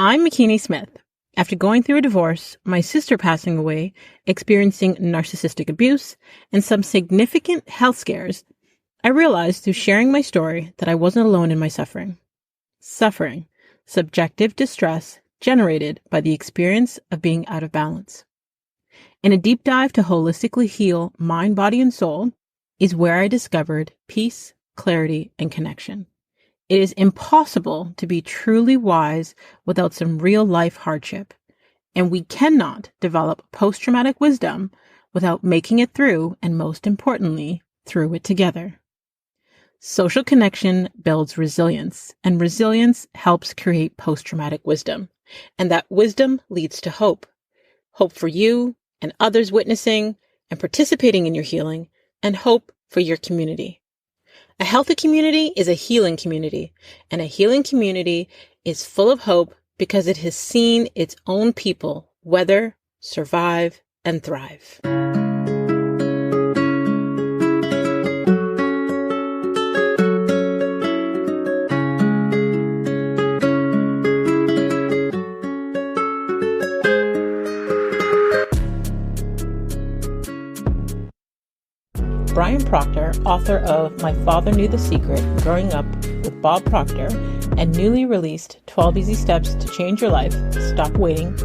I'm Makini Smith. After going through a divorce, my sister passing away, experiencing narcissistic abuse, and some significant health scares, I realized through sharing my story that I wasn't alone in my suffering. Suffering, subjective distress generated by the experience of being out of balance. In a deep dive to holistically heal mind, body, and soul is where I discovered peace, clarity, and connection. It is impossible to be truly wise without some real-life hardship, and we cannot develop post-traumatic wisdom without making it through, and most importantly, through it together. Social connection builds resilience, and resilience helps create post-traumatic wisdom, and that wisdom leads to hope. Hope for you and others witnessing and participating in your healing, and hope for your community. A healthy community is a healing community, and a healing community is full of hope because it has seen its own people weather, survive, and thrive. Brian Proctor, author of My Father Knew the Secret, Growing Up with Bob Proctor, and newly released 12 Easy Steps to Change Your Life, Stop Waiting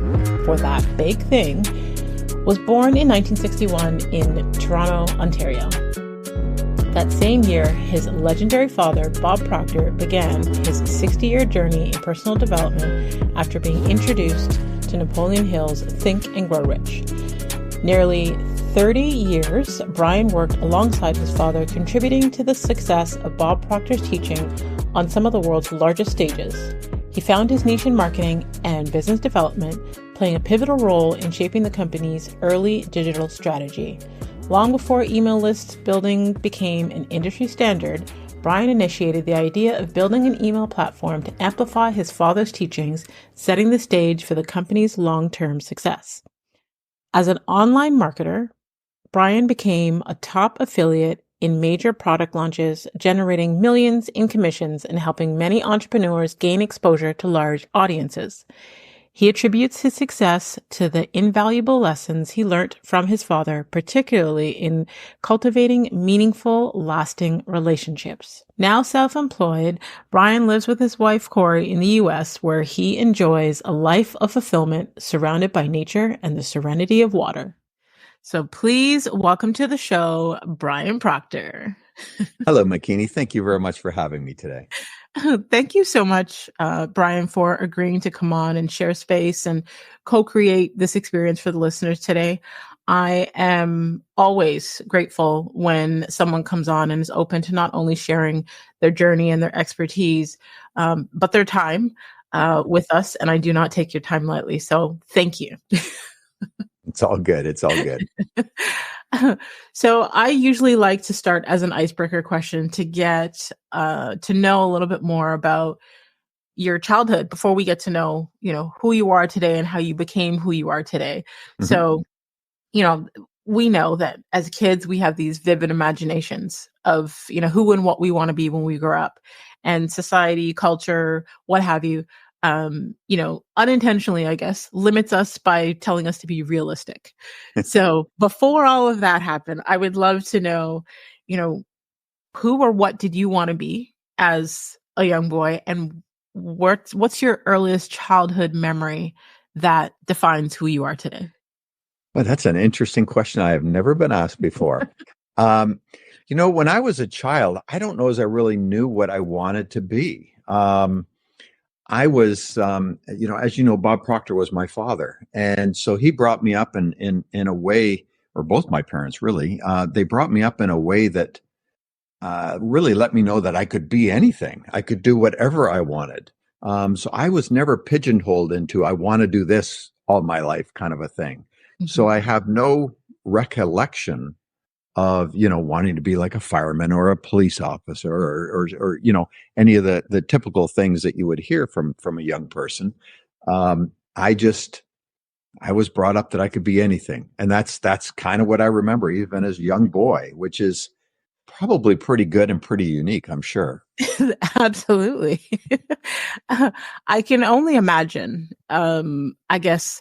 for That Big Thing, was born in 1961 in Toronto, Ontario. That same year, his legendary father, Bob Proctor, began his 60-year journey in personal development after being introduced to Napoleon Hill's Think and Grow Rich. Nearly 30 years, Brian worked alongside his father, contributing to the success of Bob Proctor's teaching on some of the world's largest stages. He found his niche in marketing and business development, playing a pivotal role in shaping the company's early digital strategy. Long before email list building became an industry standard, Brian initiated the idea of building an email platform to amplify his father's teachings, setting the stage for the company's long-term success. As an online marketer, Brian became a top affiliate in major product launches, generating millions in commissions and helping many entrepreneurs gain exposure to large audiences. He attributes his success to the invaluable lessons he learned from his father, particularly in cultivating meaningful, lasting relationships. Now self-employed, Brian lives with his wife, Corey, in the U.S., where he enjoys a life of fulfillment surrounded by nature and the serenity of water. So please welcome to the show, Brian Proctor. Hello, Makini. Thank you very much for having me today. Thank you so much, Brian, for agreeing to come on and share space and co-create this experience for the listeners today. I am always grateful when someone comes on and is open to not only sharing their journey and their expertise, but their time with us. And I do not take your time lightly. So thank you. It's all good. It's all good. So I usually like to start as an icebreaker question to get to know a little bit more about your childhood before we get to know, who you are today and how you became who you are today. Mm-hmm. So, we know that as kids, we have these vivid imaginations of, who and what we want to be when we grow up, and society, culture, what have you. Unintentionally, I guess, limits us by telling us to be realistic. So before all of that happened, I would love to know, who or what did you want to be as a young boy, and what's your earliest childhood memory that defines who you are today? Well, that's an interesting question. I have never been asked before. When I was a child, I don't know as I really knew what I wanted to be. I was, as you know, Bob Proctor was my father. And so he brought me up in a way, or both my parents really, they brought me up in a way that really let me know that I could be anything. I could do whatever I wanted. So I was never pigeonholed into, I want to do this all my life kind of a thing. Mm-hmm. So I have no recollection of, wanting to be like a fireman or a police officer or any of the typical things that you would hear from a young person. I was brought up that I could be anything. And that's kind of what I remember, even as a young boy, which is probably pretty good and pretty unique, I'm sure. Absolutely. I can only imagine, I guess,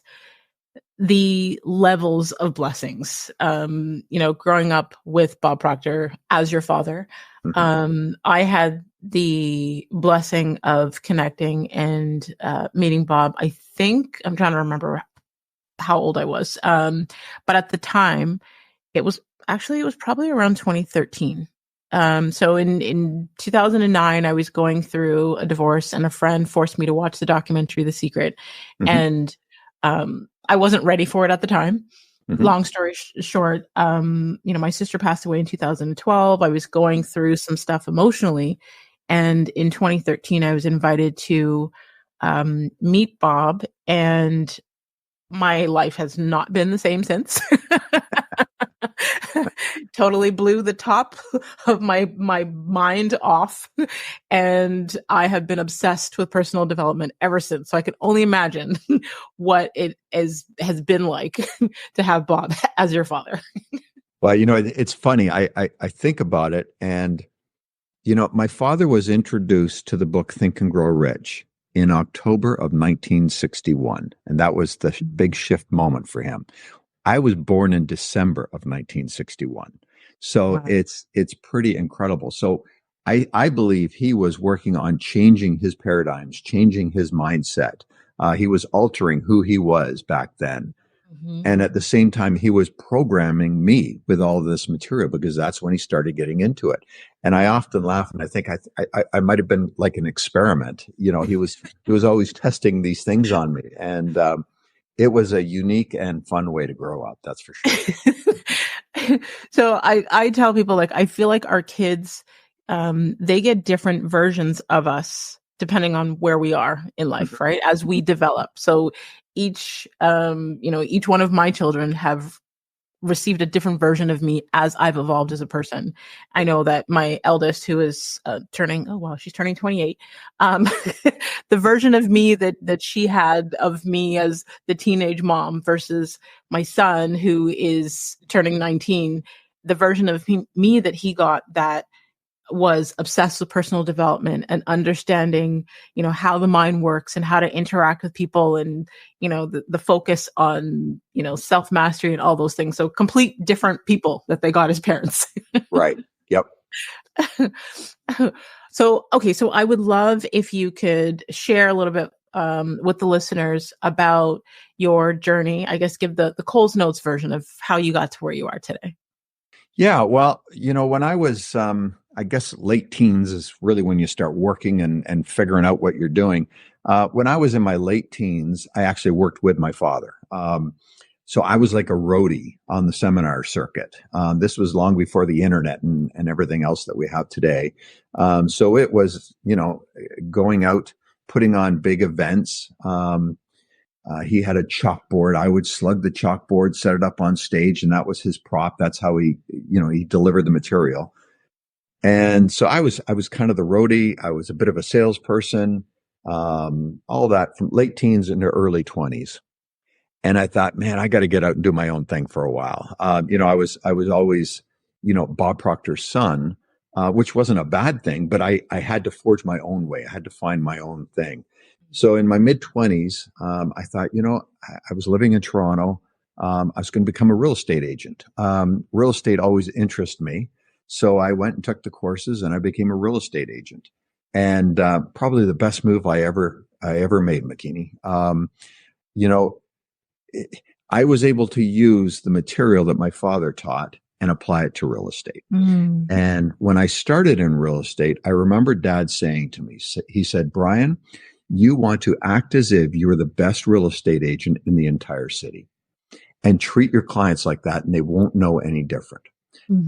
the levels of blessings. Growing up with Bob Proctor as your father, Mhm. I had the blessing of connecting and meeting Bob. I think I'm trying to remember how old I was, but at the time, it was probably around 2013. So in 2009, I was going through a divorce, and a friend forced me to watch the documentary The Secret, Mhm. and I wasn't ready for it at the time. Mhm. Long story short, my sister passed away in 2012. I was going through some stuff emotionally, and in 2013, I was invited to meet Bob, and my life has not been the same since. Totally blew the top of my mind off, and I have been obsessed with personal development ever since. So I can only imagine what has been like to have Bob as your father. Well, it's funny. I think about it, and my father was introduced to the book Think and Grow Rich in October of 1961, and that was the big shift moment for him. I was born in December of 1961. So Wow. it's pretty incredible. So I believe he was working on changing his paradigms, changing his mindset. He was altering who he was back then. Mhm. And at the same time, he was programming me with all of this material because that's when he started getting into it. And I often laugh and I think I might have been like an experiment. He was always testing these things on me. And it was a unique and fun way to grow up. That's for sure. So I tell people, like, I feel like our kids, they get different versions of us depending on where we are in life, right? As we develop. So each one of my children have received a different version of me as I've evolved as a person. I know that my eldest, who is she's turning 28. Um, the version of me that she had of me as the teenage mom versus my son, who is turning 19. The version of me that he got that was obsessed with personal development and understanding, how the mind works and how to interact with people, and, the focus on, self-mastery and all those things. So complete different people that they got as parents. Right. Yep. So I would love if you could share a little bit with the listeners about your journey. I guess give the Coles Notes version of how you got to where you are today. Yeah. Well, when I was, I guess late teens is really when you start working and figuring out what you're doing. When I was in my late teens, I actually worked with my father. So I was like a roadie on the seminar circuit. This was long before the internet and everything else that we have today. So it was, going out, putting on big events. He had a chalkboard. I would slug the chalkboard, set it up on stage, and that was his prop. That's how he delivered the material. And so I was kind of the roadie. I was a bit of a salesperson, all that from late teens into early 20s. And I thought, man, I got to get out and do my own thing for a while. I was always, Bob Proctor's son, which wasn't a bad thing, but I had to forge my own way. I had to find my own thing. So in my mid 20s, I thought, I was living in Toronto. I was going to become a real estate agent. Real estate always interested me. So I went and took the courses and I became a real estate agent. And probably the best move I ever made, Makini. You know, I was able to use the material that my father taught and apply it to real estate. Mm. And when I started in real estate, I remember Dad saying to me, he said, Brian, you want to act as if you were the best real estate agent in the entire city and treat your clients like that, and they won't know any different.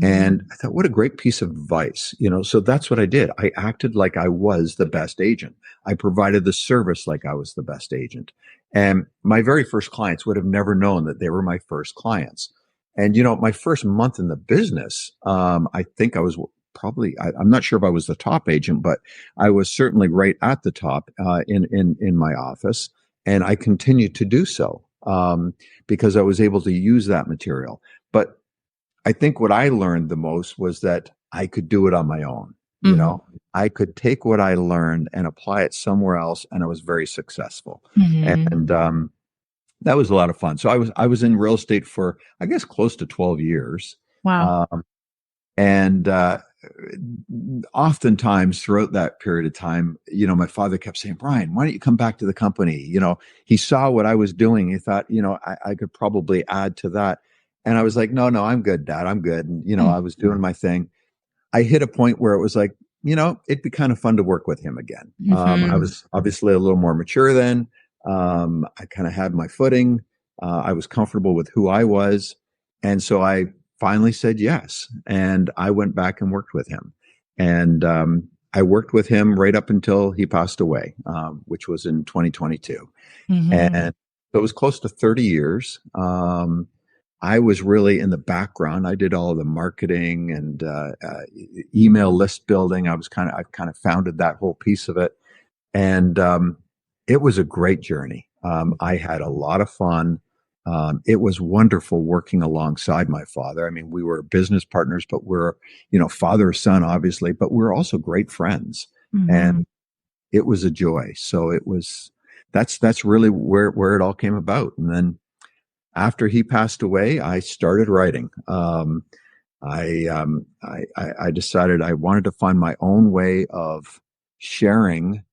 And I thought, what a great piece of advice, so that's what I did. I acted like I was the best agent. I provided the service like I was the best agent. And my very first clients would have never known that they were my first clients. And, my first month in the business, I think I was probably, I'm not sure if I was the top agent, but I was certainly right at the top in my office. And I continued to do so because I was able to use that material. But I think what I learned the most was that I could do it on my own. Mm-hmm. I could take what I learned and apply it somewhere else, and I was very successful. Mm-hmm. And that was a lot of fun. So I was in real estate for, I guess, close to 12 years. Wow. And oftentimes throughout that period of time, my father kept saying, Brian, why don't you come back to the company? He saw what I was doing. He thought, I could probably add to that. And I was like, no, I'm good, Dad. I'm good. And, I was doing my thing. I hit a point where it was like, it'd be kind of fun to work with him again. I Mm-hmm. was obviously a little more mature then. I kind of had my footing. I was comfortable with who I was. And so I finally said yes. And I went back and worked with him. And I worked with him right up until he passed away, which was in 2022. Mm-hmm. And it was close to 30 years. I was really in the background. I did all of the marketing and email list building. I kind of founded that whole piece of it. And it was a great journey. I had a lot of fun. It was wonderful working alongside my father. I mean, we were business partners, but we're, father, son, obviously, but we're also great friends. Mm-hmm. And it was a joy. So that's really where it all came about. And then after he passed away, I started writing. I decided I wanted to find my own way of sharing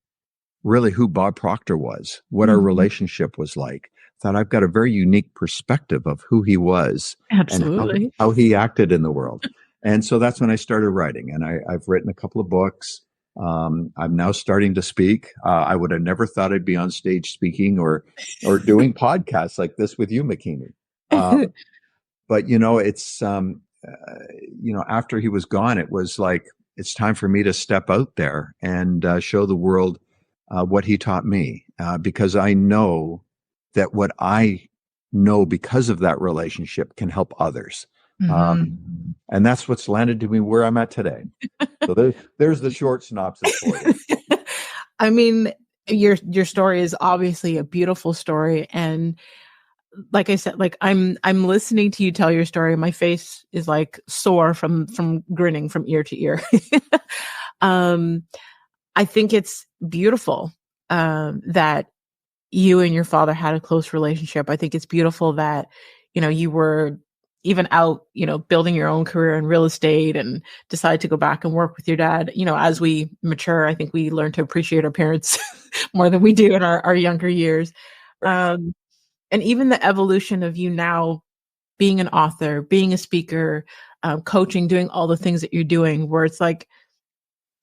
really who Bob Proctor was, what our Mm-hmm. relationship was like. Thought I've got a very unique perspective of who he was and Absolutely. how he acted in the world. And so that's when I started writing, and I've written a couple of books. I'm now starting to speak. I would have never thought I'd be on stage speaking or doing podcasts like this with you, Makini. But it's after he was gone, it was like it's time for me to step out there and show the world what he taught me, because I know that what I know because of that relationship can help others. Mm-hmm. And that's what's landed to me where I'm at today. So there's the short synopsis for you. I mean, your story is obviously a beautiful story, and like I said, like I'm listening to you tell your story. My face is like sore from grinning from ear to ear. I think it's beautiful that you and your father had a close relationship. I think it's beautiful that you were even out, building your own career in real estate and decide to go back and work with your dad. As we mature, I think we learn to appreciate our parents more than we do in our younger years. And even the evolution of you now being an author, being a speaker, coaching, doing all the things that you're doing, where it's like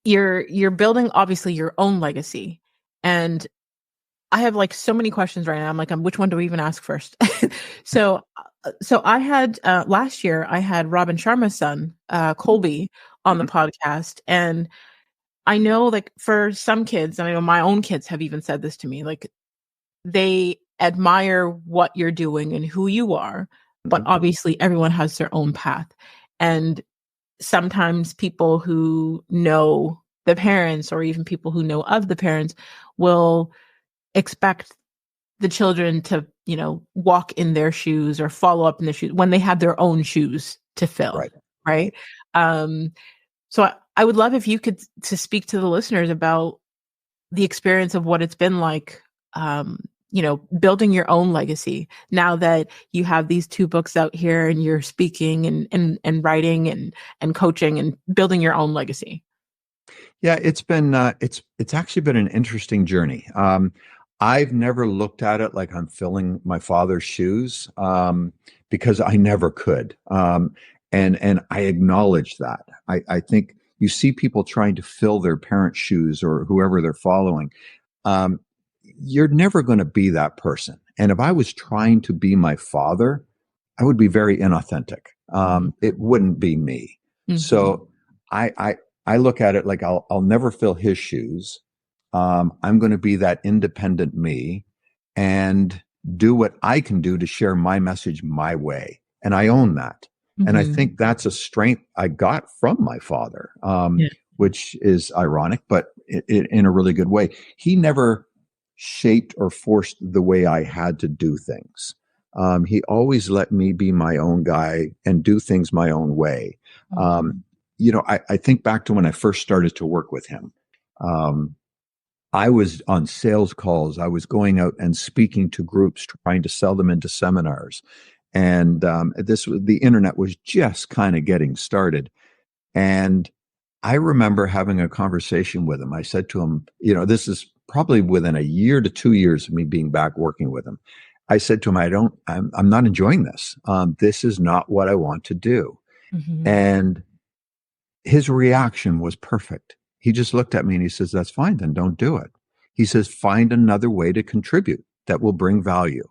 you're building obviously your own legacy. And I have like so many questions right now. I'm like, which one do we even ask first? So I had last year I had Robin Sharma's son, Colby, on the podcast, and I know like for some kids, and I know my own kids have even said this to me, like they admire what you're doing and who you are, but obviously everyone has their own path. And sometimes people who know the parents or even people who know of the parents will expect the children to, walk in their shoes or follow up in their shoes when they have their own shoes to fill. Right. So I would love if you could to speak to the listeners about the experience of what it's been like, building your own legacy now that you have these 2 books out here and you're speaking and writing and coaching and building your own legacy. Yeah, it's been it's actually been an interesting journey. I've never looked at it like I'm filling my father's shoes, because I never could. And I acknowledge that. I think you see people trying to fill their parents' shoes or whoever they're following. You're never going to be that person. And if I was trying to be my father, I would be very inauthentic. It wouldn't be me. Mm-hmm. So I look at it like I'll never fill his shoes. I'm going to be that independent me and do what I can do to share my message my way. And I own that. Mm-hmm. And I think that's a strength I got from my father, which is ironic, but in a really good way. He never shaped or forced the way I had to do things. He always let me be my own guy and do things my own way. I think back to when I first started to work with him. Um, I was on sales calls. I was going out and speaking to groups, trying to sell them into seminars. And the internet was just kind of getting started. And I remember having a conversation with him. I said to him, this is probably within a year to 2 years of me being back working with him. I said to him, I'm not enjoying this. This is not what I want to do. Mm-hmm. And his reaction was perfect. He just looked at me and he says, that's fine, then don't do it. He says, find another way to contribute that will bring value.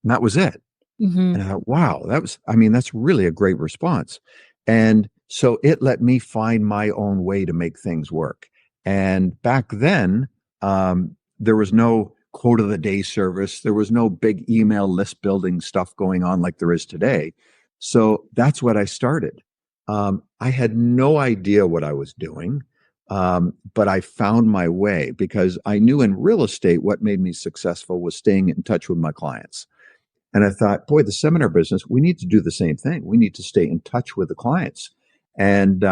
And that was it. Mm-hmm. And I thought, wow, that's really a great response. And so it let me find my own way to make things work. And back then, there was no quote of the day service. There was no big email list building stuff going on like there is today. So that's what I started. I had no idea what I was doing, but I found my way because I knew in real estate what made me successful was staying in touch with my clients. And I thought, boy, the seminar business, we need to do the same thing. We need to stay in touch with the clients. And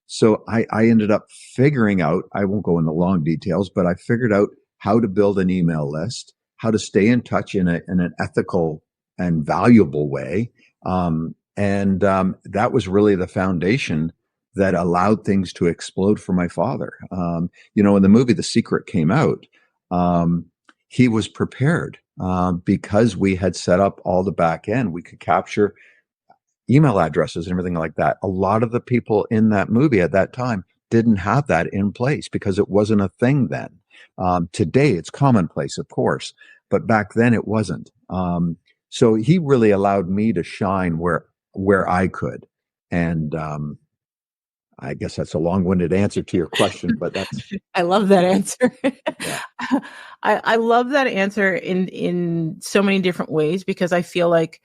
so I ended up figuring out, I won't go into long details, but I figured out how to build an email list, how to stay in touch in an ethical and valuable way. That was really the foundation that allowed things to explode for my father. When the movie The Secret came out, he was prepared because we had set up all the back end. We could capture email addresses and everything like that. A lot of the people in that movie at that time didn't have that in place because it wasn't a thing then. Today it's commonplace, of course, but back then it wasn't. So he really allowed me to shine where I could. And I guess that's a long-winded answer to your question, but that's. I love that answer. Yeah. I love that answer in so many different ways because I feel like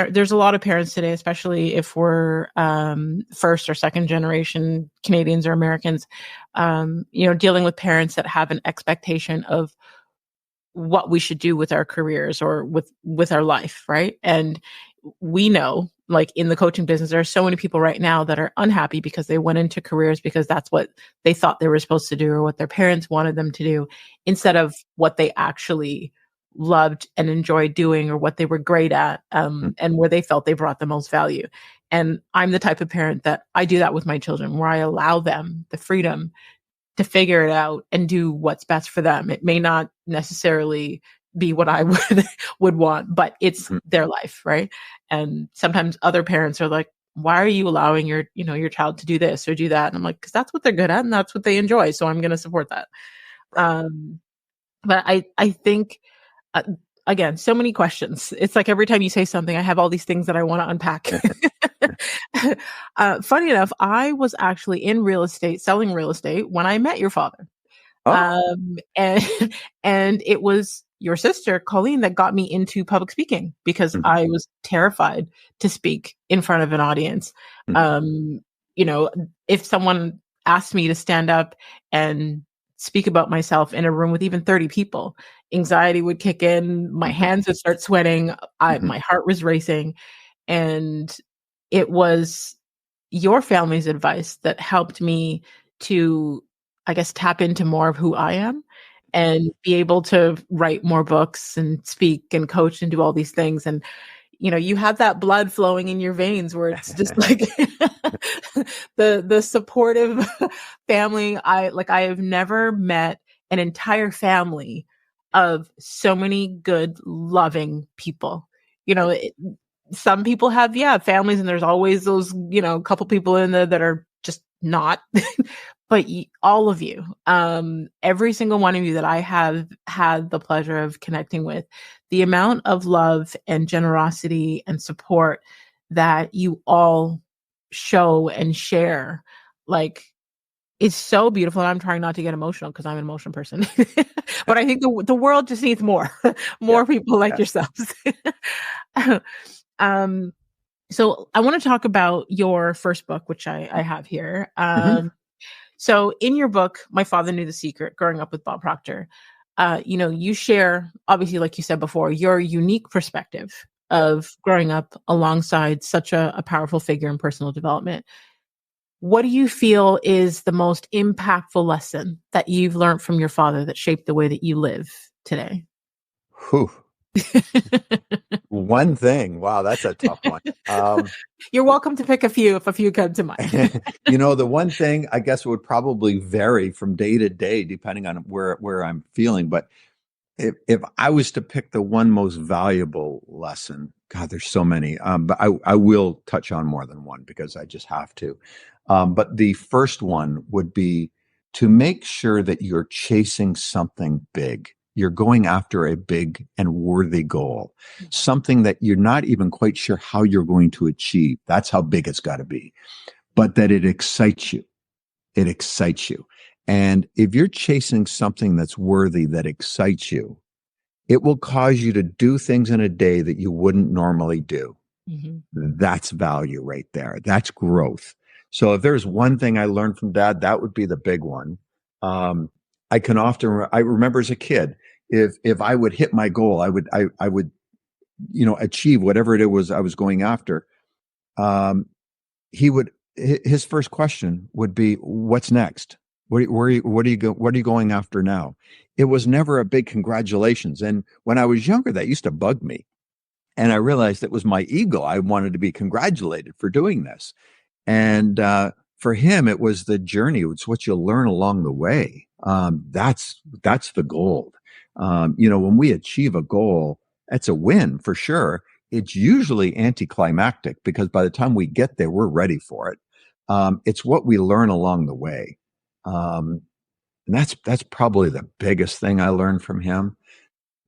there's a lot of parents today, especially if we're first or second generation Canadians or Americans, dealing with parents that have an expectation of what we should do with our careers or with our life, right? And we know, like in the coaching business, there are so many people right now that are unhappy because they went into careers because that's what they thought they were supposed to do or what their parents wanted them to do instead of what they actually loved and enjoyed doing or what they were great at and where they felt they brought the most value. And I'm the type of parent that I do that with my children, where I allow them the freedom to figure it out and do what's best for them. It may not necessarily be what I would want, but it's their life, right? And sometimes other parents are like, why are you allowing your child to do this or do that? And I'm like, because that's what they're good at and that's what they enjoy. So I'm going to support that. But I think, again, so many questions. It's like every time you say something, I have all these things that I want to unpack. Funny enough, I was actually in real estate, selling real estate when I met your father. Oh. And it was your sister, Colleen, that got me into public speaking because I was terrified to speak in front of an audience. If someone asked me to stand up and speak about myself in a room with even 30 people, anxiety would kick in, my hands would start sweating, my heart was racing. And it was your family's advice that helped me to, I guess, tap into more of who I am and be able to write more books and speak and coach and do all these things. And, you have that blood flowing in your veins where it's just like the supportive family. I have never met an entire family of so many good, loving people. Some people have, families, and there's always those, couple people in there that are just not, but all of you, every single one of you that I have had the pleasure of connecting with, the amount of love and generosity and support that you all show and share, it's so beautiful. And I'm trying not to get emotional because I'm an emotional person, but I think the world just needs more people like yourselves. So I want to talk about your first book, which I have here. So in your book, My Father Knew the Secret, Growing Up with Bob Proctor, you share, obviously, like you said before, your unique perspective of growing up alongside such a powerful figure in personal development. What do you feel is the most impactful lesson that you've learned from your father that shaped the way that you live today? Whew. One thing. Wow, that's a tough one. You're welcome to pick a few if a few come to mind. The one thing I guess would probably vary from day to day, depending on where I'm feeling. But if I was to pick the one most valuable lesson, God, there's so many. But I will touch on more than one because I just have to. But the first one would be to make sure that you're chasing something big. You're going after a big and worthy goal, something that you're not even quite sure how you're going to achieve. That's how big it's got to be, but that it excites you. It excites you. And if you're chasing something that's worthy, that excites you, it will cause you to do things in a day that you wouldn't normally do. Mm-hmm. That's value right there. That's growth. So if there's one thing I learned from Dad, that would be the big one. I remember as a kid, if I would hit my goal, I would achieve whatever it was I was going after. His first question would be, "What's next? What are you going after now?" It was never a big congratulations. And when I was younger, that used to bug me. And I realized it was my ego. I wanted to be congratulated for doing this. And for him, it was the journey. It's what you learn along the way. That's the gold. When we achieve a goal, that's a win for sure. It's usually anticlimactic because by the time we get there, we're ready for it. It's what we learn along the way. And that's probably the biggest thing I learned from him.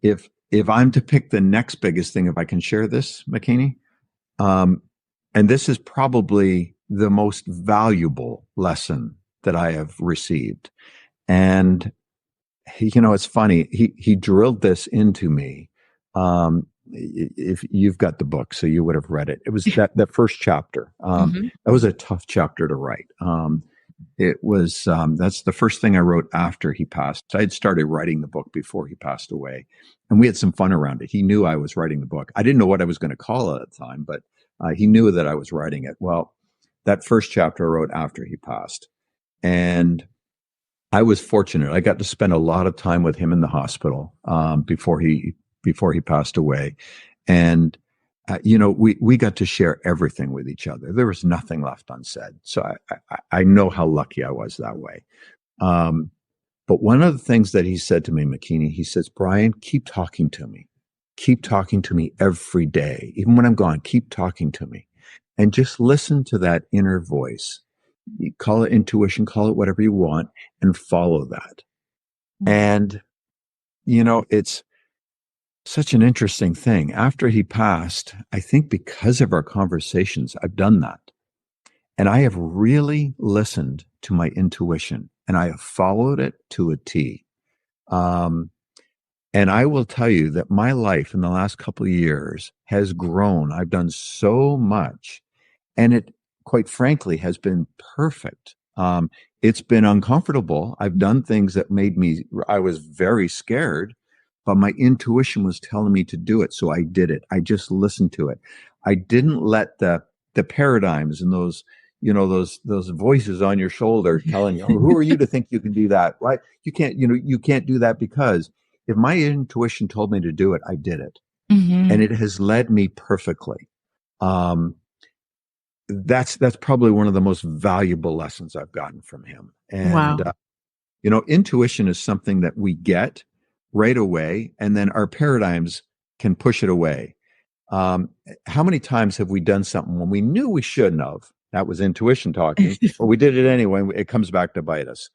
If I'm to pick the next biggest thing, if I can share this, Makini, and this is probably the most valuable lesson that I have received. And it's funny. He drilled this into me. If you've got the book, so you would have read it. It was that first chapter. That was a tough chapter to write. It was, that's the first thing I wrote after he passed. I had started writing the book before he passed away, and we had some fun around it. He knew I was writing the book. I didn't know what I was going to call it at the time, but he knew that I was writing it. Well, that first chapter I wrote after he passed, and I was fortunate. I got to spend a lot of time with him in the hospital before he passed away, and we got to share everything with each other. There was nothing left unsaid. So I know how lucky I was that way. But one of the things that he said to me, Makini, he says, "Brian, keep talking to me. Keep talking to me every day. Even when I'm gone, keep talking to me. And just listen to that inner voice. You call it intuition, call it whatever you want, and follow that." And, it's such an interesting thing. After he passed, I think because of our conversations, I've done that. And I have really listened to my intuition and I have followed it to a T. And I will tell you that my life in the last couple of years has grown. I've done so much, and it, quite frankly, has been perfect. It's been uncomfortable. I've done things that I was very scared, but my intuition was telling me to do it. So I did it. I just listened to it. I didn't let the paradigms and those voices on your shoulder telling you, "Oh, who are you to think you can do that?" Right? You can't do that, because if my intuition told me to do it, I did it. Mm-hmm. And it has led me perfectly. That's probably one of the most valuable lessons I've gotten from him. And, wow. Intuition is something that we get right away, and then our paradigms can push it away. How many times have we done something when we knew we shouldn't have? That was intuition talking, but we did it anyway. It comes back to bite us.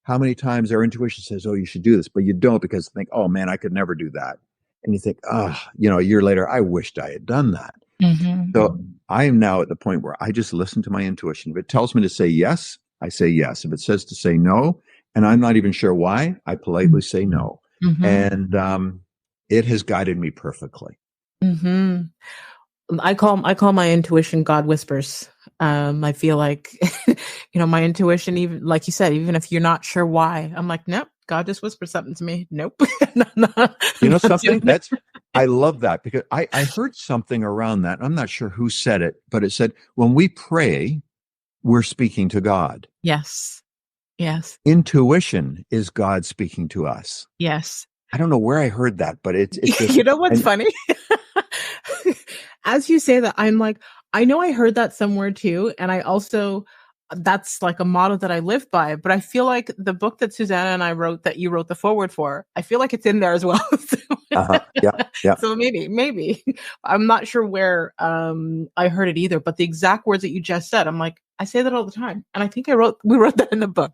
How many times our intuition says, "Oh, you should do this," but you don't, because you think, "Oh man, I could never do that." And you think, a year later, I wished I had done that. Mm-hmm. So I am now at the point where I just listen to my intuition. If it tells me to say yes, I say yes. If it says to say no, and I'm not even sure why, I politely say no. Mm-hmm. And it has guided me perfectly. Mm-hmm. I call my intuition God whispers. I feel like, my intuition, even like you said, even if you're not sure why, I'm like, nope, God just whispered something to me. Nope. Something I love that, because I heard something around that. I'm not sure who said it, but it said, when we pray, we're speaking to God. Yes. Yes. Intuition is God speaking to us. Yes. I don't know where I heard that, but it just, You know what's funny? As you say that, I'm like, I know I heard that somewhere too. And I also, that's like a motto that I live by. But I feel like the book that Susanna and I wrote, that you wrote the foreword for, I feel like it's in there as well. yeah, yeah. So maybe. I'm not sure where I heard it either, but the exact words that you just said, I'm like, I say that all the time. And I think we wrote that in the book.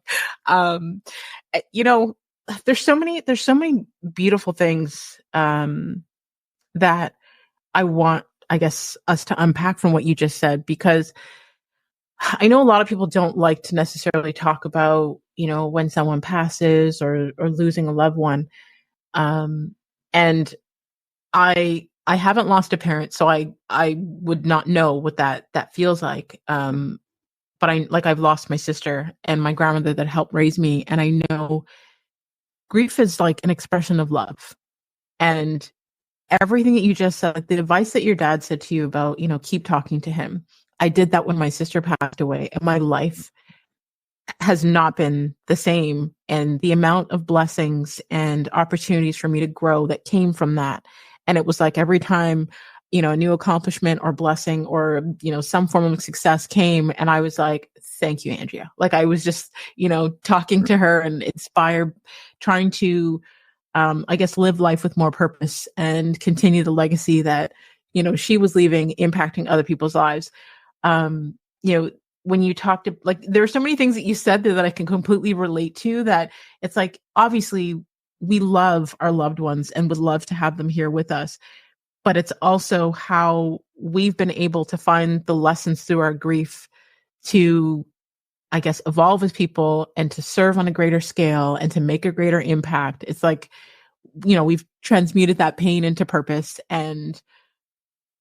You know, there's so many beautiful things that I want, I guess, us to unpack from what you just said, because I know a lot of people don't like to necessarily talk about, when someone passes or losing a loved one. And I haven't lost a parent, so I would not know what that feels like. But I've lost my sister and my grandmother that helped raise me, and I know grief is like an expression of love. And everything that you just said, like the advice that your dad said to you about, keep talking to him. I did that when my sister passed away, and my life has not been the same. And the amount of blessings and opportunities for me to grow that came from that. And it was like every time, a new accomplishment or blessing or, some form of success came, and I was like, thank you, Andrea. Like I was just, talking to her and inspired, trying to, I guess, live life with more purpose and continue the legacy that, she was leaving, impacting other people's lives. When you talked to, like, there are so many things that you said there that I can completely relate to, that it's like, obviously we love our loved ones and would love to have them here with us, but it's also how we've been able to find the lessons through our grief to, I guess, evolve as people and to serve on a greater scale and to make a greater impact. It's like, we've transmuted that pain into purpose, and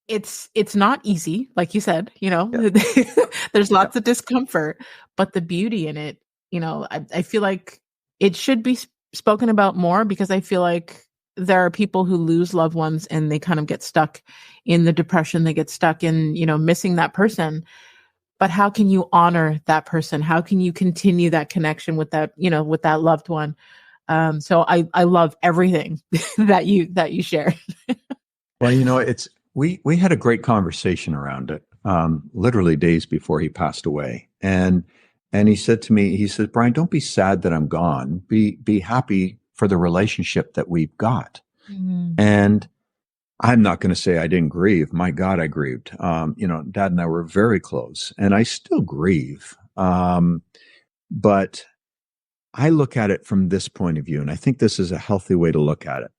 it's not easy, like you said, Yeah. there's lots of discomfort, but the beauty in it, I feel like it should be spoken about more, because I feel like there are people who lose loved ones and they kind of get stuck in the depression, they get stuck in, missing that person. But how can you honor that person? How can you continue that connection with that, with that loved one? So I love everything that you shared. Well, we had a great conversation around it, literally days before he passed away, and he said to me, he said, Brian, don't be sad that I'm gone. Be happy for the relationship that we've got. Mm-hmm. And I'm not going to say I didn't grieve. My God, I grieved. Dad and I were very close, and I still grieve. But I look at it from this point of view, and I think this is a healthy way to look at it.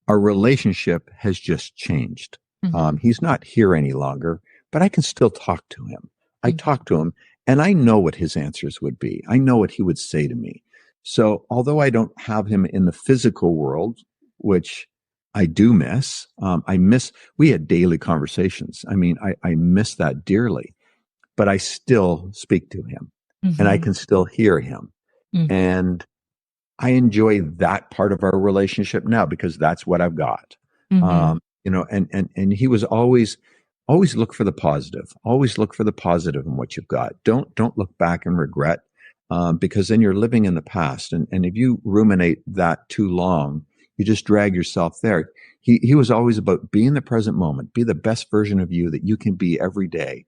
Our relationship has just changed. Mm-hmm. He's not here any longer, but I can still talk to him. I Mm-hmm. talk to him, and I know what his answers would be. I know what he would say to me. So although I don't have him in the physical world, which I do miss, we had daily conversations. I mean, I miss that dearly, but I still speak to him, and I can still hear him. Mm-hmm. And I enjoy that part of our relationship now, because that's what I've got. Mm-hmm. And he was always look for the positive. Always look for the positive in what you've got. Don't look back and regret, because then you're living in the past. And if you ruminate that too long, you just drag yourself there. He was always about be in the present moment, be the best version of you that you can be every day.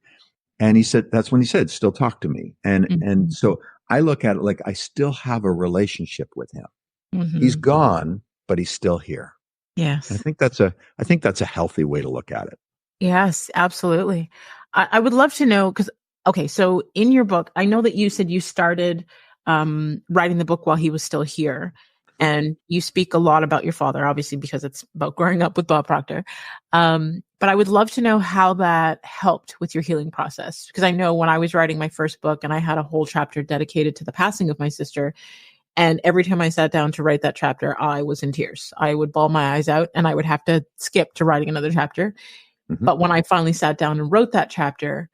And he said, that's when he said, still talk to me. And so I look at it like I still have a relationship with him. Mm-hmm. He's gone, but he's still here. Yes. And I think that's a healthy way to look at it. Yes, absolutely. I would love to know, because, okay, so in your book, I know that you said you started writing the book while he was still here. And you speak a lot about your father, obviously, because it's about growing up with Bob Proctor. But I would love to know how that helped with your healing process. Because I know when I was writing my first book, and I had a whole chapter dedicated to the passing of my sister, and every time I sat down to write that chapter, I was in tears. I would bawl my eyes out, and I would have to skip to writing another chapter. Mm-hmm. But when I finally sat down and wrote that chapter,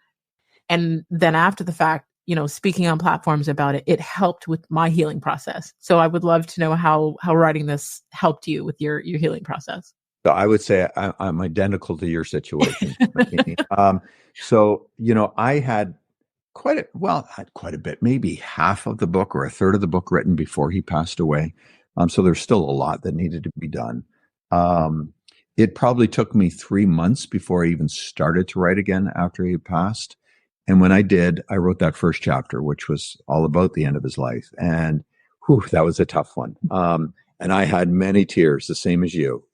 and then after the fact, speaking on platforms about it, it helped with my healing process. So I would love to know how writing this helped you with your healing process. So I would say I'm identical to your situation. So, I had quite a bit, maybe half of the book or a third of the book written before he passed away. So there's still a lot that needed to be done. It probably took me 3 months before I even started to write again after he had passed. And when I did, I wrote that first chapter, which was all about the end of his life. And whew, that was a tough one. And I had many tears, the same as you.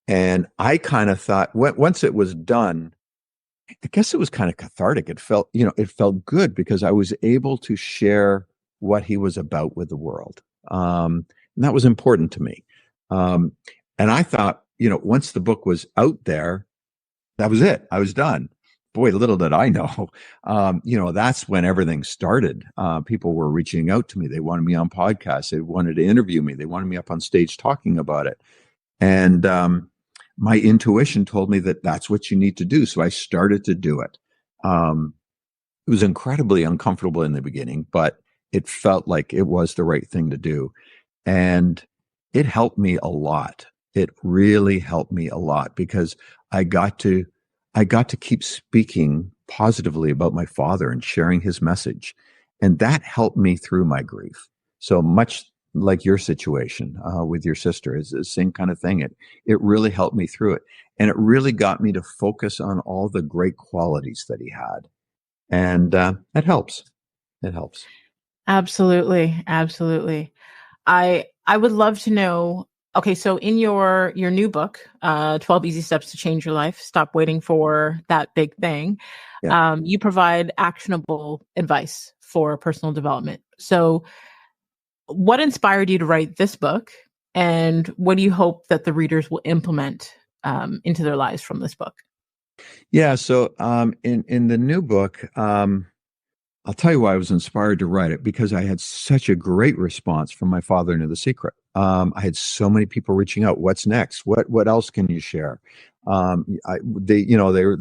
And I kind of thought, once it was done, I guess it was kind of cathartic. It felt good because I was able to share what he was about with the world. And that was important to me. And I thought, once the book was out there, that was it. I was done. Boy, little did I know, that's when everything started. People were reaching out to me. They wanted me on podcasts. They wanted to interview me. They wanted me up on stage talking about it. And my intuition told me that that's what you need to do. So I started to do it. It was incredibly uncomfortable in the beginning, but it felt like it was the right thing to do. And it helped me a lot. It really helped me a lot because I got to keep speaking positively about my father and sharing his message. And that helped me through my grief. So much like your situation with your sister is the same kind of thing. It really helped me through it. And it really got me to focus on all the great qualities that he had. And it helps. It helps. Absolutely. Absolutely. I would love to know, okay, so in your new book, 12 Easy Steps to Change Your Life, Stop Waiting for That Big Thing, Yeah. you provide actionable advice for personal development. So what inspired you to write this book, and what do you hope that the readers will implement into their lives from this book? Yeah. So in the new book, I'll tell you why I was inspired to write it, because I had such a great response from my father knew the secret. I had so many people reaching out. What's next? What else can you share? They're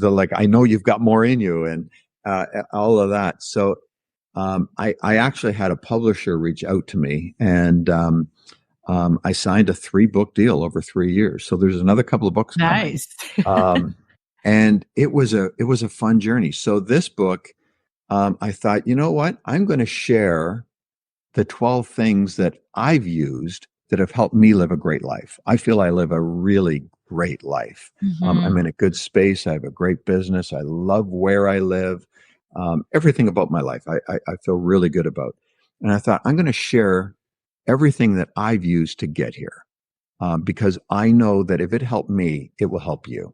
like, I know you've got more in you, and all of that. So I actually had a publisher reach out to me, and I signed a 3-book deal over 3 years. So there's another couple of books coming, Nice. and it was a fun journey. So this book. I thought, you know what? I'm going to share the 12 things that I've used that have helped me live a great life. I feel I live a really great life. I'm in a good space. I have a great business. I love where I live. Everything about my life, I feel really good about. And I thought, I'm going to share everything that I've used to get here, because I know that if it helped me, it will help you.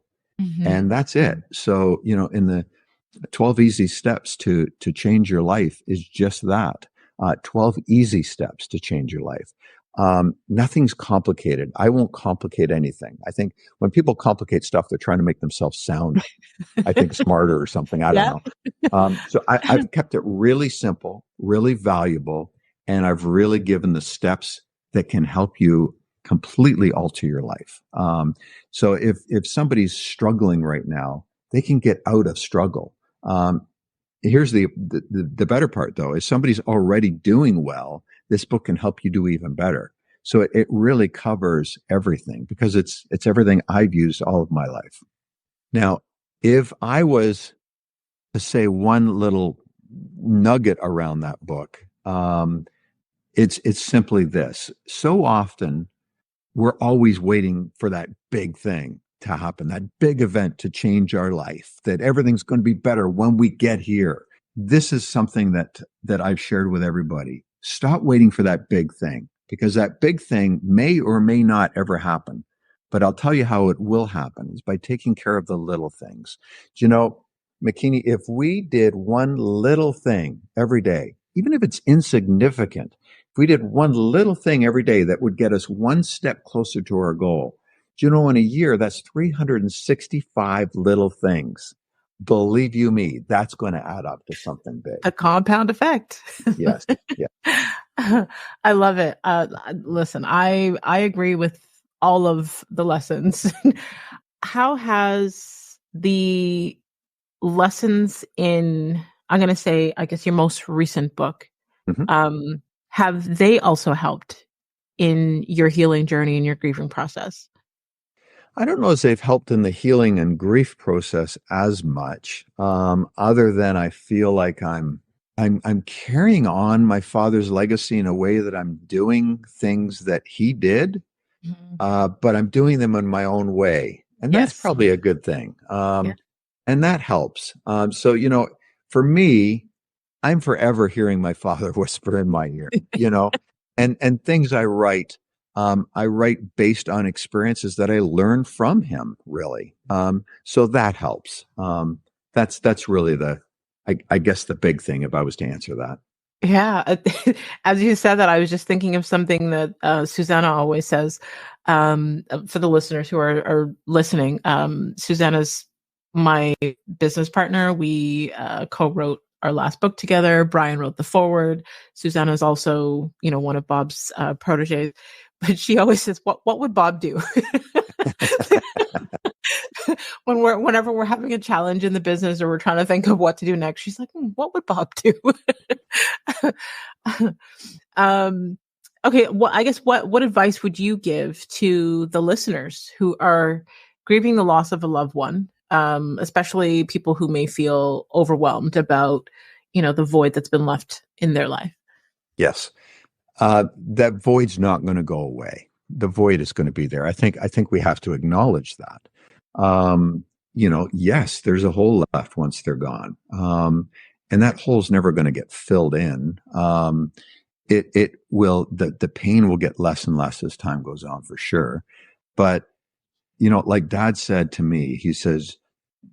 And that's it. So, in the 12 easy steps to change your life is just that. 12 easy steps to change your life. Nothing's complicated. I won't complicate anything. I think when people complicate stuff, they're trying to make themselves sound, I think, smarter or something. I don't know. So I've kept it really simple, really valuable, and I've really given the steps that can help you completely alter your life. So if somebody's struggling right now, they can get out of struggle. Here's the better part, though, is somebody's already doing well. This book can help you do even better. So it really covers everything, because it's everything I've used all of my life. Now, if I was to say one little nugget around that book, it's simply this. So often we're always waiting for that big thing to happen, that big event to change our life, that everything's going to be better when we get here. This is something that I've shared with everybody. Stop waiting for that big thing, because that big thing may or may not ever happen. But I'll tell you how it will happen is by taking care of the little things. Makini, if we did one little thing every day, even if it's insignificant, if we did one little thing every day that would get us one step closer to our goal, in a year, that's 365 little things. Believe you me, that's going to add up to something big. The compound effect. Yes. Yeah. I love it. Listen, I agree with all of the lessons. How has the lessons in, I'm going to say, I guess, your most recent book, have they also helped in your healing journey and your grieving process? I don't know if they've helped in the healing and grief process as much, other than I feel like I'm carrying on my father's legacy in a way that I'm doing things that he did, Mhm. but I'm doing them in my own way, and that's Yes. probably a good thing. Yeah. And that helps. So for me, I'm forever hearing my father whisper in my ear, and things I write based on experiences that I learned from him, really. So that helps. That's really I guess the big thing if I was to answer that. Yeah. As you said that, I was just thinking of something that Susanna always says. For the listeners who are listening, Susanna's my business partner. We co-wrote our last book together. Brian wrote the foreword. Susanna's also, one of Bob's proteges. But she always says, "What would Bob do?" Whenever we're having a challenge in the business or we're trying to think of what to do next, she's like, "What would Bob do?" um, okay. Well, I guess what advice would you give to the listeners who are grieving the loss of a loved one, especially people who may feel overwhelmed about, the void that's been left in their life? Yes. That void's not going to go away. The void is going to be there. I think we have to acknowledge that. Yes, there's a hole left once they're gone. And that hole's never going to get filled in. It will, the pain will get less and less as time goes on, for sure. But, like Dad said to me, he says,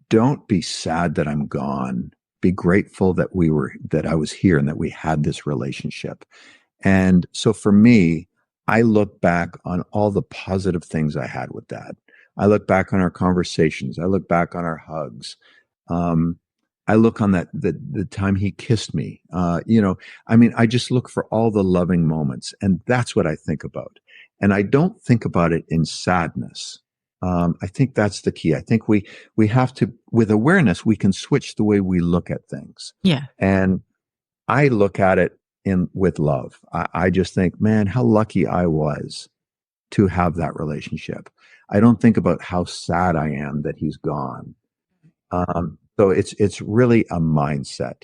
don't be sad that I'm gone. Be grateful that I was here and that we had this relationship. And so for me, I look back on all the positive things I had with Dad. I look back on our conversations. I look back on our hugs. Um, I look on the time he kissed me. I just look for all the loving moments, and that's what I think about. And I don't think about it in sadness. I think that's the key. I think we have to, with awareness, we can switch the way we look at things. Yeah. And I look at it with love. I just think, man, how lucky I was to have that relationship. I don't think about how sad I am that he's gone. So it's really a mindset,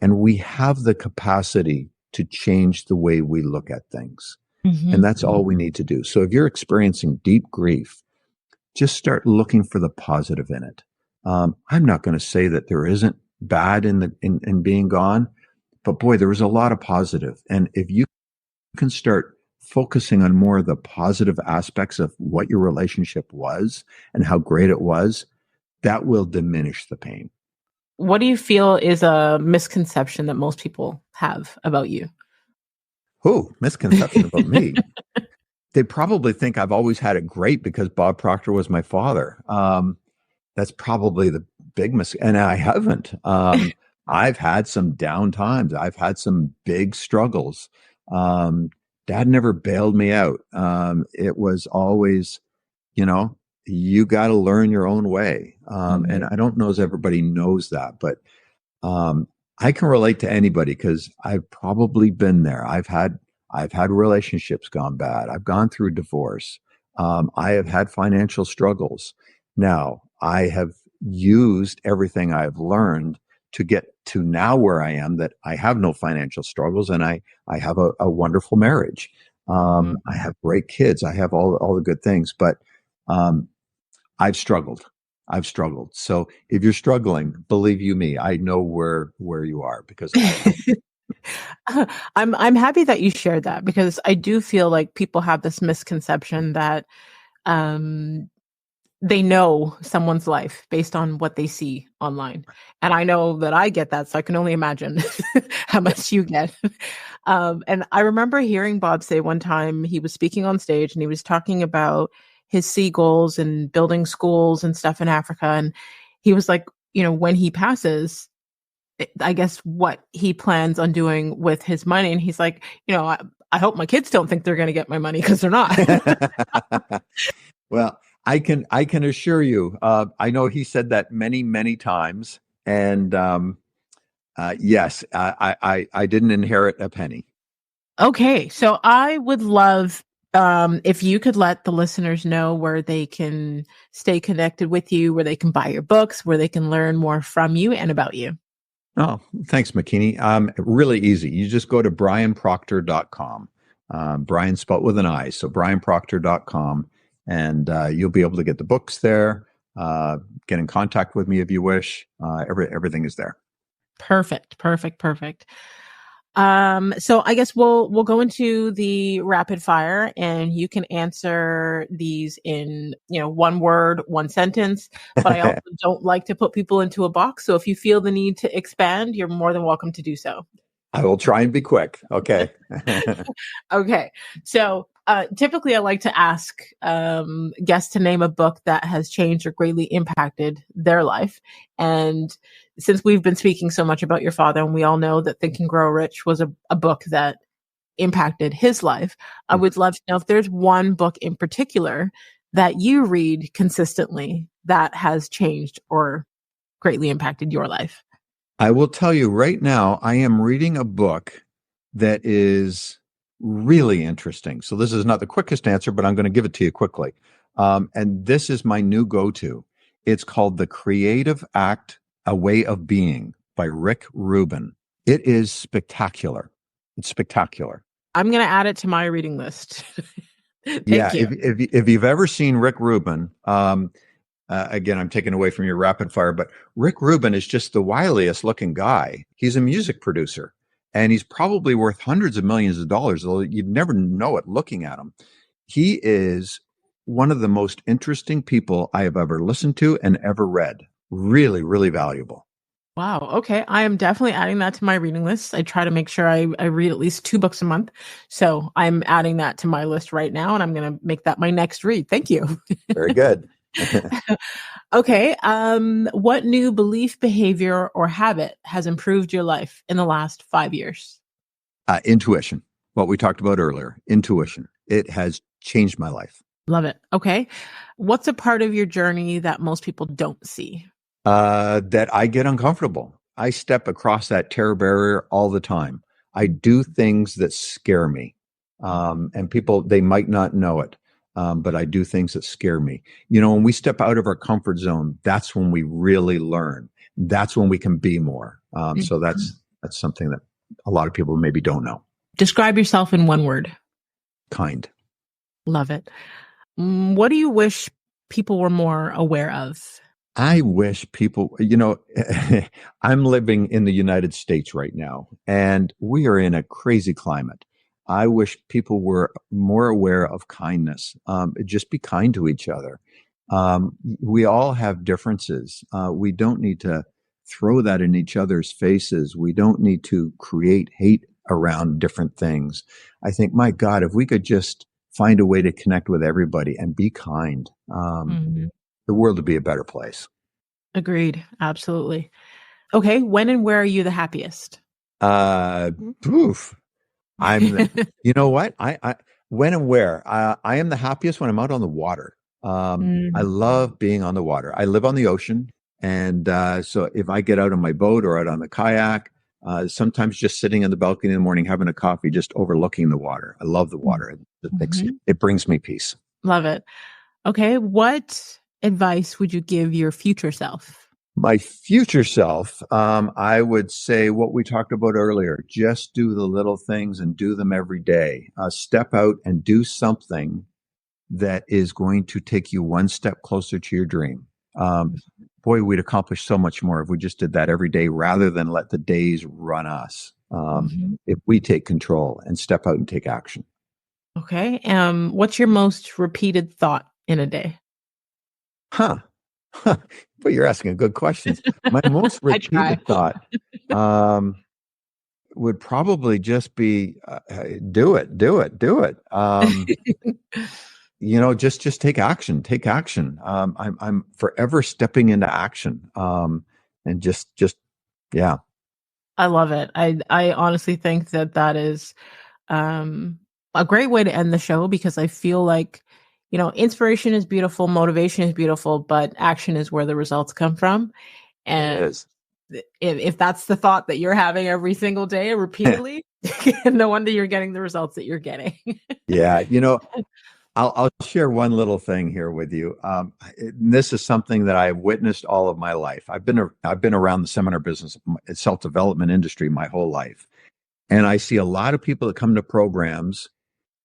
and we have the capacity to change the way we look at things, and Hmm. that's all we need to do. So if you're experiencing deep grief, just start looking for the positive in it. I'm not going to say that there isn't bad in being gone, but boy, there was a lot of positive. And if you can start focusing on more of the positive aspects of what your relationship was and how great it was, that will diminish the pain. What do you feel is a misconception that most people have about you? Oh, misconception about me. They probably think I've always had it great because Bob Proctor was my father. That's probably the big mistake. And I haven't. I've had some down times. I've had some big struggles. Um, Dad never bailed me out. It was always, you know, you got to learn your own way. And I don't know if everybody knows that, but um, I can relate to anybody because I've probably been there. I've had relationships gone bad. I've gone through divorce. I have had financial struggles. Now I have used everything I've learned to get to now where I am, that I have no financial struggles, and I have a wonderful marriage. I have great kids. I have all the good things, but um, I've struggled. I've struggled. So if you're struggling, believe you me, I know where you are because I have. I'm happy that you shared that, because I do feel like people have this misconception that um, they know someone's life based on what they see online. And I know that I get that, so I can only imagine how much you get. And I remember hearing Bob say one time, he was speaking on stage and he was talking about his seagulls and building schools and stuff in Africa. And he was like, when he passes, I guess what he plans on doing with his money. And he's like, I hope my kids don't think they're going to get my money, because they're not. Well, I can assure you. I know he said that many times, and yes, I didn't inherit a penny. Okay, so I would love If you could let the listeners know where they can stay connected with you, where they can buy your books, where they can learn more from you and about you. Oh, thanks, Makini. Really easy. You just go to brianproctor.com. Brian spelled with an I, so brianproctor.com, and you'll be able to get the books there. Get in contact with me if you wish. Everything is there. Perfect. So I guess we'll go into the rapid fire, and you can answer these in, one word, one sentence, but I also don't like to put people into a box. So if you feel the need to expand, you're more than welcome to do so. I will try and be quick. Okay. Okay. So typically I like to ask guests to name a book that has changed or greatly impacted their life. And since we've been speaking so much about your father, and we all know that Think and Grow Rich was a book that impacted his life, I would love to know if there's one book in particular that you read consistently that has changed or greatly impacted your life. I will tell you right now, I am reading a book that is really interesting. So this is not the quickest answer, but I'm going to give it to you quickly. And this is my new go-to. It's called The Creative Act, A Way of Being by Rick Rubin. It is spectacular. It's spectacular. I'm going to add it to my reading list. Yeah, Thank you. if you've ever seen Rick Rubin, again, I'm taking away from your rapid fire, but Rick Rubin is just the wiliest looking guy. He's a music producer, and he's probably worth hundreds of millions of dollars, although you'd never know it looking at him. He is one of the most interesting people I have ever listened to and ever read. Really, really valuable. Wow. Okay. I am definitely adding that to my reading list. I try to make sure I read at least 2 books a month. So I'm adding that to my list right now, and I'm going to make that my next read. Thank you. Very good. Okay. What new belief, behavior, or habit has improved your life in the last 5 years? Intuition. What we talked about earlier. Intuition. It has changed my life. Love it. Okay. What's a part of your journey that most people don't see? That I get uncomfortable. I step across that terror barrier all the time. I do things that scare me. And people, they might not know it. But I do things that scare me. When we step out of our comfort zone, that's when we really learn. That's when we can be more. So that's something that a lot of people maybe don't know. Describe yourself in one word. Kind. Love it. What do you wish people were more aware of? I wish people, I'm living in the United States right now, and we are in a crazy climate. I wish people were more aware of kindness. Just be kind to each other. We all have differences. We don't need to throw that in each other's faces. We don't need to create hate around different things. I think, my God, if we could just find a way to connect with everybody and be kind, the world would be a better place. Agreed. Absolutely. Okay. When and where are you the happiest? Oof. You know what? I when and where? I am the happiest when I'm out on the water. I love being on the water. I live on the ocean. And so if I get out on my boat or out on the kayak, sometimes just sitting in the balcony in the morning, having a coffee, just overlooking the water. I love the water. It brings me peace. Love it. Okay. What advice would you give your future self? My future self, I would say what we talked about earlier. Just do the little things and do them every day. Step out and do something that is going to take you one step closer to your dream. Boy, we'd accomplish so much more if we just did that every day rather than let the days run us. If we take control and step out and take action. Okay. What's your most repeated thought in a day? But you're asking good questions. My most repeated thought would probably just be, do it. Just take action. Take action. I'm forever stepping into action. And just yeah. I love it. I honestly think that is a great way to end the show, because I feel like, inspiration is beautiful, motivation is beautiful, but action is where the results come from. And if that's the thought that you're having every single day repeatedly, No wonder you're getting the results that you're getting. Yeah, I'll share one little thing here with you. This is something that I've witnessed all of my life. I've been around the seminar business, self-development industry my whole life, and I see a lot of people that come to programs,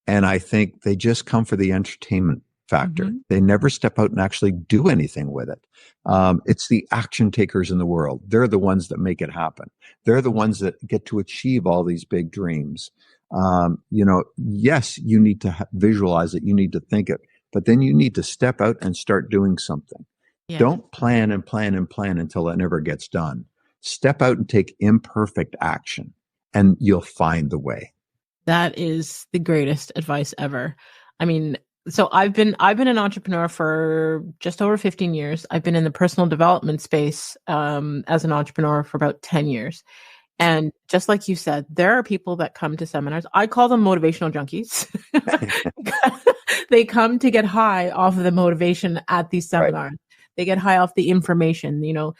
and I think they just come for the entertainment factor. Mm-hmm. They never step out and actually do anything with it. It's the action takers in the world. They're the ones that make it happen. They're the ones that get to achieve all these big dreams. Yes, you need to visualize it. You need to think it, but then you need to step out and start doing something. Yeah. Don't plan and plan and plan until it never gets done. Step out and take imperfect action, and you'll find the way. That is the greatest advice ever. I mean, so I've been an entrepreneur for just over 15 years. I've been in the personal development space as an entrepreneur for about 10 years. And just like you said, there are people that come to seminars. I call them motivational junkies. They come to get high off of the motivation at these seminars. Right. They get high off the information. It's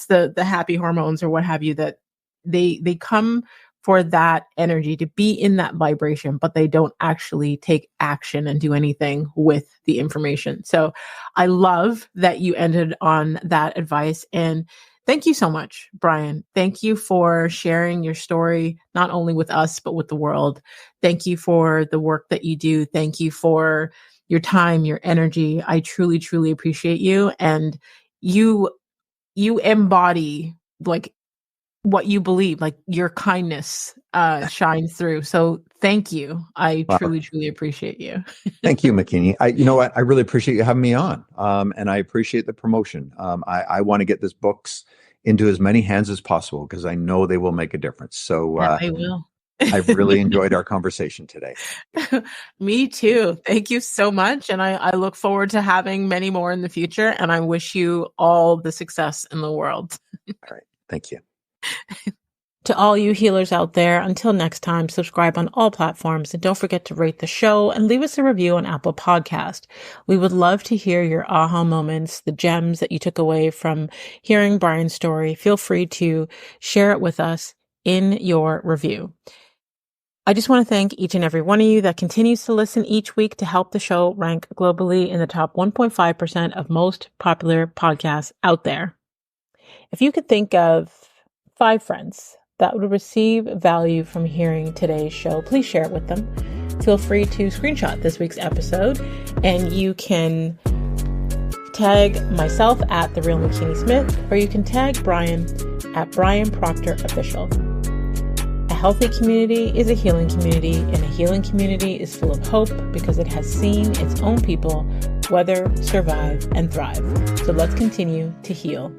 the happy hormones or what have you, that they come for that energy, to be in that vibration, but they don't actually take action and do anything with the information. So I love that you ended on that advice. And thank you so much, Brian. Thank you for sharing your story, not only with us, but with the world. Thank you for the work that you do. Thank you for your time, your energy. I truly, truly appreciate you. And you embody like what you believe, like your kindness shines through. So thank you. I truly, truly appreciate you. Thank you, Makini. You know what? I really appreciate you having me on. And I appreciate the promotion. I want to get this books into as many hands as possible because I know they will make a difference. So I will. I've really enjoyed our conversation today. Me too. Thank you so much. And I look forward to having many more in the future. And I wish you all the success in the world. All right. Thank you. To all you healers out there, until next time, subscribe on all platforms and don't forget to rate the show and leave us a review on Apple Podcast. We would love to hear your aha moments, the gems that you took away from hearing Brian's story. Feel free to share it with us in your review. I just want to thank each and every one of you that continues to listen each week to help the show rank globally in the top 1.5% of most popular podcasts out there. If you could think of 5 friends that would receive value from hearing today's show, please share it with them. Feel free to screenshot this week's episode, and you can tag myself at The Real Makini Smith, or you can tag Brian at Brian Proctor Official. A healthy community is a healing community, and a healing community is full of hope because it has seen its own people weather, survive, and thrive. So let's continue to heal